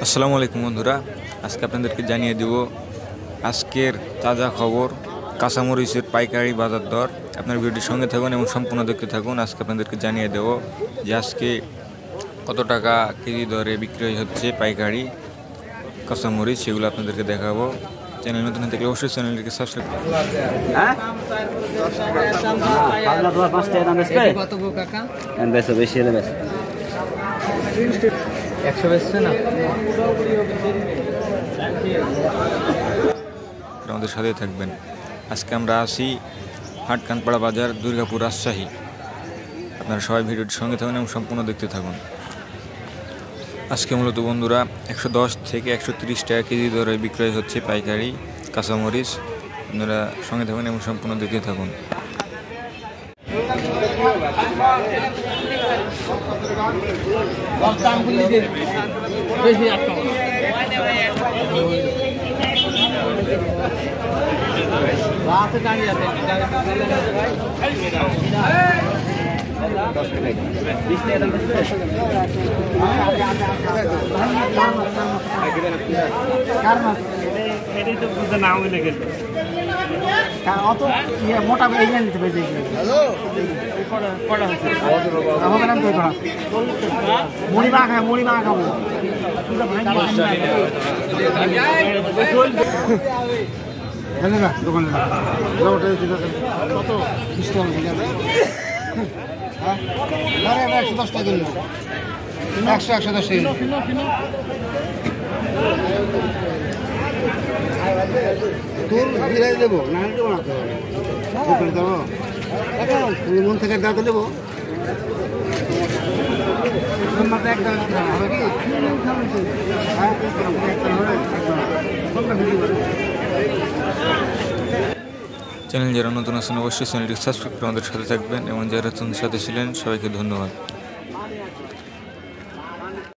আসসালামু আলাইকুম বন্ধুরা, আজকে আপনাদেরকে জানিয়ে দেব আজকের তাজা খবর কাঁচামরিচের পাইকারি বাজার দর। আপনার ভিডিওটির সঙ্গে থাকুন এবং সম্পূর্ণ দেখতে থাকুন। আজকে আপনাদেরকে জানিয়ে দেব যে আজকে কত টাকা কেজি দরে বিক্রয় হচ্ছে পাইকারি কাঁচামরিচ, সেগুলো আপনাদেরকে দেখাবো। চ্যানেল নতুন থাকলে অবশ্যই চ্যানেলটিকে সাবস্ক্রাইব করুন। আমাদের সাথে থাকবেন। আজকে আমরা আসি হাটকানপাড়া বাজার, দুর্গাপুর, রাজশাহী। আপনারা সবাই ভিডিওটির সঙ্গে থাকুন এবং সম্পূর্ণ দেখতে থাকুন। আজকে মূলত বন্ধুরা 110 থেকে 130 টাকা কেজি দরে বিক্রয় হচ্ছে পাইকারি কাঁচামরিচ। আপনারা সঙ্গে থাকুন এবং সম্পূর্ণ দেখতে থাকুন। মোটা মুড়ি মা খাবো দোকানে কত 110 টাকা কিলো, 110 কিলো। তোর বিলাই দেবো না দেবো না দেবো মন থেকে ডাকে দেবো চ্যানেল যারা নতুন আছেন অবশ্যই চ্যানেলটি সাবস্ক্রাইব করে আমাদের সাথে থাকবেন এবং যারা নতুন সাথে ছিলেন সবাইকে ধন্যবাদ।